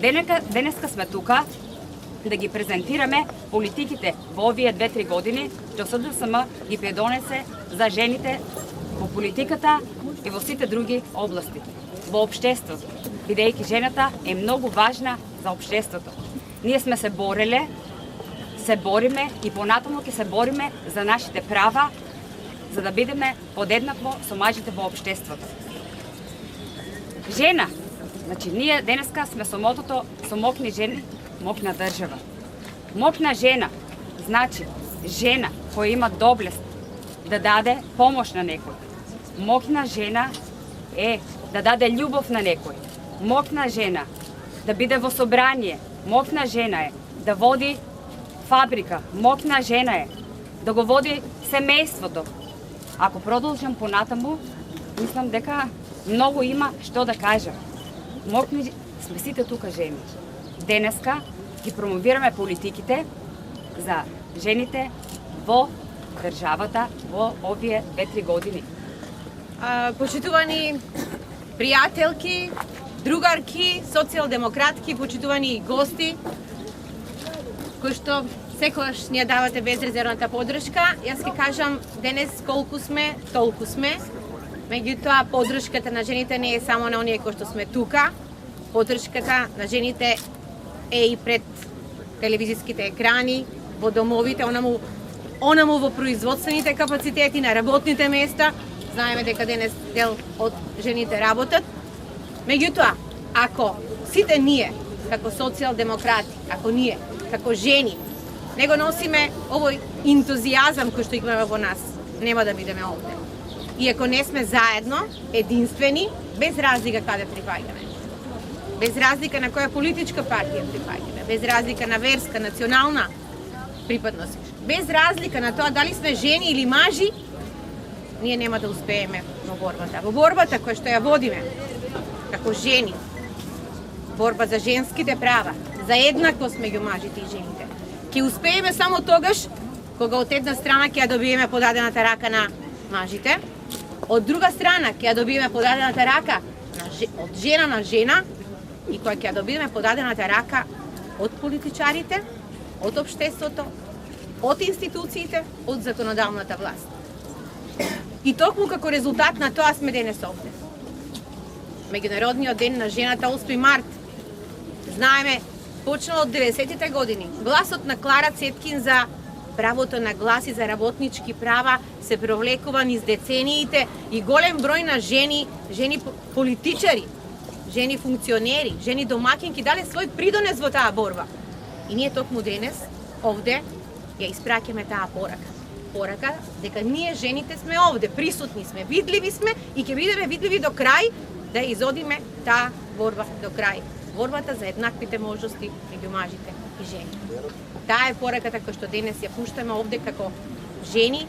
Денеска сме тука да ги презентираме политиките во овие 2-3 години, што СДСМ ги предонесе за жените во политиката и во сите други области, во општеството, бидејќи жената е многу важна за општеството. Ние сме се бореле, се бориме и понатаму ќе се бориме за нашите права, за да бидеме подеднакво со мажите во општеството. Жена, значи ние денеска сме со мотото со мокни жени, мокна држава. Мокна жена, значи жена која има доблест да даде помош на некој. Мокна жена е да даде љубов на некој. Мокна жена да биде во собрание. Мокна жена е да води фабрика. Мокна жена е да го води семејството. Ако продолжам понатаму, мислам дека многу има што да кажам. Мокни сме сите тука жени. Денеска ги промовираме политиките за жените во државата во овие 2-3 години. Почитувани пријателки, другарки, социјалдемократки, почитувани гости, кои што секогаш ни ја давате безрезервната поддршка, јас ќе кажам денес колку сме, толку сме. Меѓутоа, поддршката на жените не е само на оние кои што сме тука. Поддршката на жените е и пред телевизиските екрани, во домовите, онаму во производствените капацитети, на работните места. Знаеме дека денес дел од жените работат. Меѓутоа, ако сите ние, како социјалдемократи, ако ние, како жени, не го носиме овој ентузијазам кој што имаме во нас, нема да бидеме овде. И ако не сме заедно, единствени, без разлика каде припаѓаме. Без разлика на која политичка партија припаѓаме, без разлика на верска, национална припадност, без разлика на тоа дали сме жени или мажи, ние нема да успееме во борбата. Во борбата која што ја водиме како жени, борба за женските права, за еднаквост меѓу мажите и жените, ќе успееме само тогаш кога од една страна ќе ја добиеме подадената рака на мажите, од друга страна ќе ја добиеме подадената рака од жена на жена и која ќе ја добиеме подадената рака од политичарите, од општеството, од институциите, од законодавната власт. И токму како резултат на тоа сме денес овде. Меѓународниот ден на жената 8 март. Знаеме, почнало од 90-тите години. Гласот на Клара Цеткин за правото на глас и за работнички права се провлекува низ децениите и голем број на жени политичари, жени функционери, жени домакинки дале свој придонес во таа борба. И ние токму денес овде ја испраќаме таа порака. Порака дека ние жените сме овде, присутни сме, видливи сме и ќе бидеме видливи до крај да изодиме таа борба до крај. Борбата за еднаквите можности меѓу мажите и жени. Таа е пораката која што денес ја пуштаме овде како жени,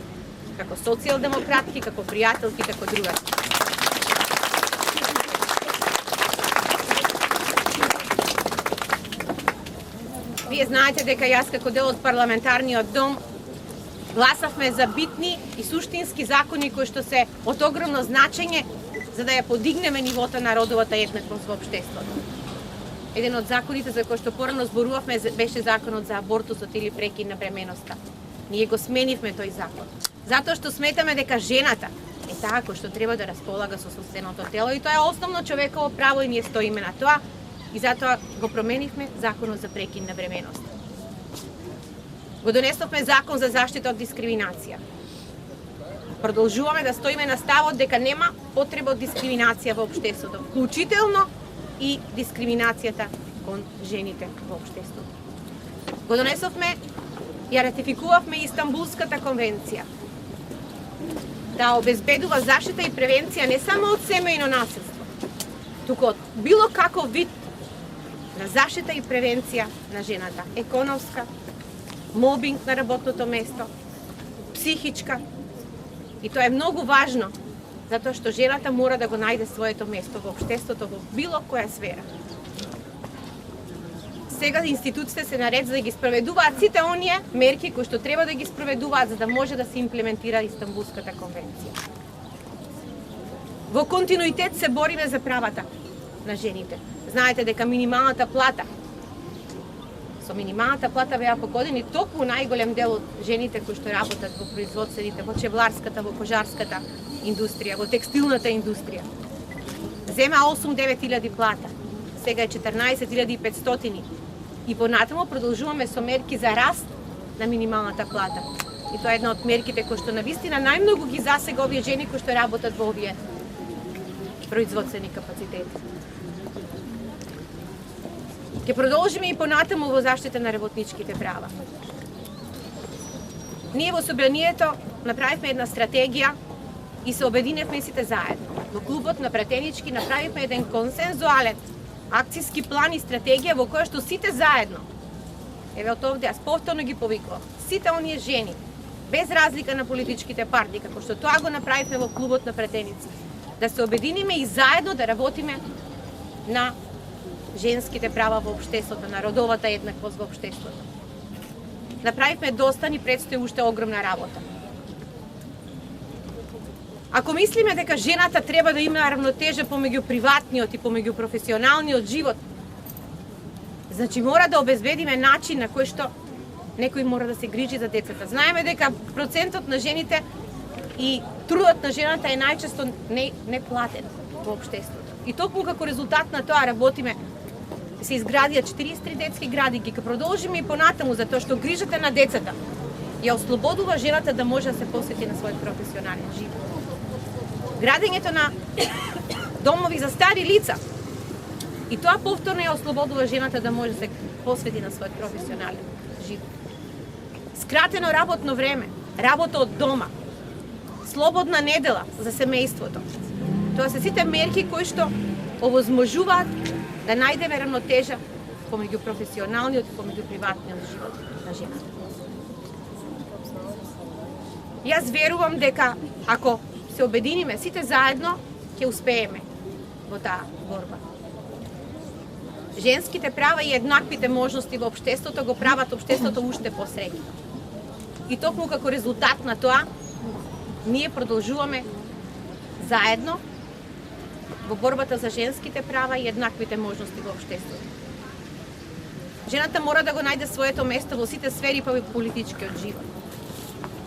како социјалдемократки, како пријателки, како другарки. Вие знаете дека јас како дел од парламентарниот дом гласавме за битни и суштински закони кои што се од огромно значење за да ја подигнеме нивото на родовата еднаквост во општеството. Еден од законите за кој што порано зборувавме беше законот за абортусот или прекид на бременоста. Ние го сменивме тој закон. Затоа што сметаме дека жената е таа која што треба да располага со сопственото тело и тоа е основно човеково право и ние стоиме на тоа и затоа го променивме законот за прекид на бременоста. Го донесовме закон за заштита од дискриминација. Продолжуваме да стоиме на ставот дека нема потреба од дискриминација во општеството, вклучително и дискриминацијата кон жените во општеството. Го донесовме и ја ратификувавме Истанбулската конвенција. Да обезбедува заштита и превенција не само од семејно насилство, туку од било каков вид на заштита и превенција на жената, економска, мобинг на работното место, психичка. И тоа е многу важно, затоа што жената мора да го најде своето место во општеството во било која сфера. Сега институциите се наред за да ги спроведуваат сите оние мерки кои што треба да ги спроведуваат за да може да се имплементира Истанбулската конвенција. Во континуитет се бориме за правата на жените, Знаете дека минималната плата со минималната плата беа погодени токму најголем дел од жените кои што работат во производствените, во чевларската, во кожарската индустрија, во текстилната индустрија. Зема 8-9 илјади плата, сега е 14.500 и понатаму продолжуваме со мерки за раст на минималната плата. И тоа е една од мерките кои што навистина најмногу ги засега овие жени кои што работат во овие производствени капацитети. Ќе продолжиме и понатаму во заштита на работничките права. Ние во Собранието направивме една стратегија и се обединевме сите заедно. Во клубот на пратенички направивме еден консензуален акцијски план и стратегија во која што сите заедно, еве од овде јас повторно ги повикувам, сите оние жени, без разлика на политичките партии, како што тоа го направивме во клубот на пратеници, да се обединиме и заедно да работиме на женските права во општеството, на родовата еднаквост во општеството. Направивме доста, ни предстои уште огромна работа. Ако мислиме дека жената треба да има равнотежа помеѓу приватниот и помеѓу професионалниот живот, значи мора да обезбедиме начин на кој што некој мора да се грижи за децата. Знаеме дека процентот на жените и трудот на жената е најчесто неплатен во општеството. И токму како резултат на тоа работиме, се изградија 43 детски градинки, ќе продолжиме и понатаму, затоа што грижата на децата ја ослободува жената да може да се посвети на својот професионален живот. Градењето на домови за стари лица, и тоа повторно ја ослободува жената да може да се посвети на својот професионален живот. Скратено работно време, работа од дома, слободна недела за семејството. Тоа се сите мерки кои што овозможуваат да најдеме равнотежа помеѓу професионалниот и помеѓу приватниот живот на жената. Јас верувам дека ако се обединиме сите заедно, ќе успееме во таа борба. Женските права и еднаквите можности во општеството го прават општеството уште посреќно. И токму како резултат на тоа, ние продолжуваме заедно во борбата за женските права и еднаквите можности во општеството. Жената мора да го најде своето место во сите сфери па во политичкиот живот.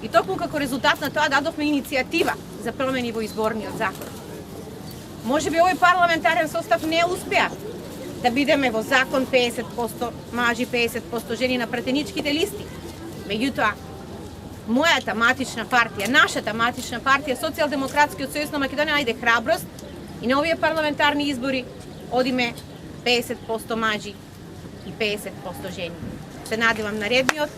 И токму како резултат на тоа дадовме иницијатива за промени во изборниот закон. Можеби овој парламентарен состав не успеа да бидеме во закон 50% мажи, 50% жени на пратеничките листи. Меѓутоа, мојата матична партија, нашата матична партија, Социјалдемократскиот сојуз на Македонија најде храброст и на овие парламентарни избори одиме 50% мажи и 50% жени. Се надевам наредниот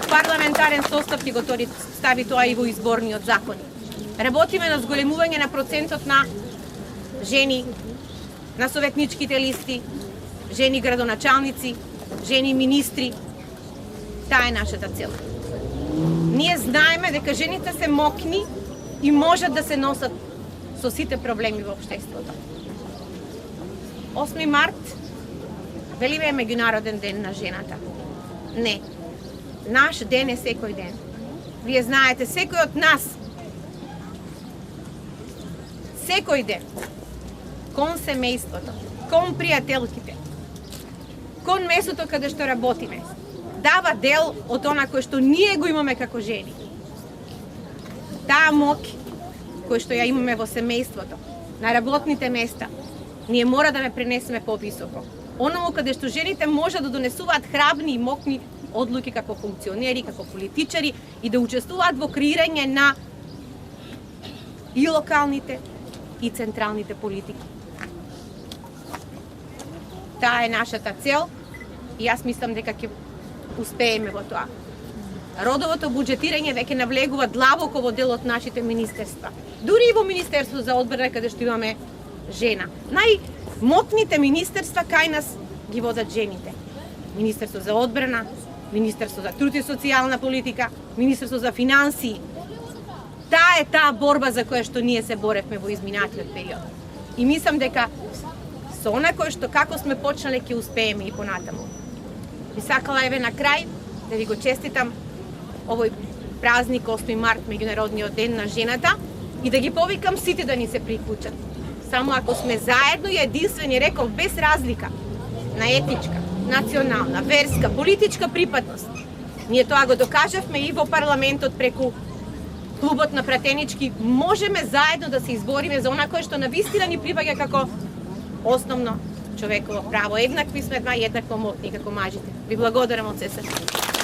парламентарен состав ќе го стави тоа и во изборниот закон. Работиме на зголемување на процентот на жени на советничките листи, жени градоначалници, жени министри. Таа е нашата цел. Ние знаеме дека жените се мокни и можат да се носат со сите проблеми во општеството. 8 март велиме е меѓународен ден на жената. Не. Наш ден е секој ден. Вие знаете, секој од нас, секој ден, кон семејството, кон пријателките, кон местото каде што работиме, дава дел од она кој што ние го имаме како жени. Таа мок кој што ја имаме во семејството, на работните места, ние мора да ме пренесеме повисоко. Оному каде што жените може да донесуваат храбни и мокни одлуки како функционери, како политичари и да учествуваат во креирање на и локалните и централните политики. Таа е нашата цел и јас мислам дека ќе успееме во тоа. Родовото буџетирање веќе навлегува длабоко во дел од нашите министерства. Дури и во Министерство за одбрана каде што имаме жена. Најмокните министерства кај нас ги водат жените. Министерство за одбрана, Министерство за труд и социјална политика, Министерство за финансии. Таа е таа борба за која што ние се боревме во изминатиот период. И мислам дека со она кој што како сме почнале ќе успееме и понатаму. Би сакала еве на крај да ви го честитам овој празник 8 март, меѓународниот ден на жената, и да ги повикам сите да ни се приклучат. Само ако сме заедно и единствени, реков, без разлика на етничка, национална, верска, политичка припадност. Ние тоа го докажавме и во парламентот преку клубот на пратенички. Можеме заедно да се избориме за она кое што навистина ни припаѓа како основно човеково право. Еднакви сме два, еднакво мотни како мажите. Ви благодарам од се срца.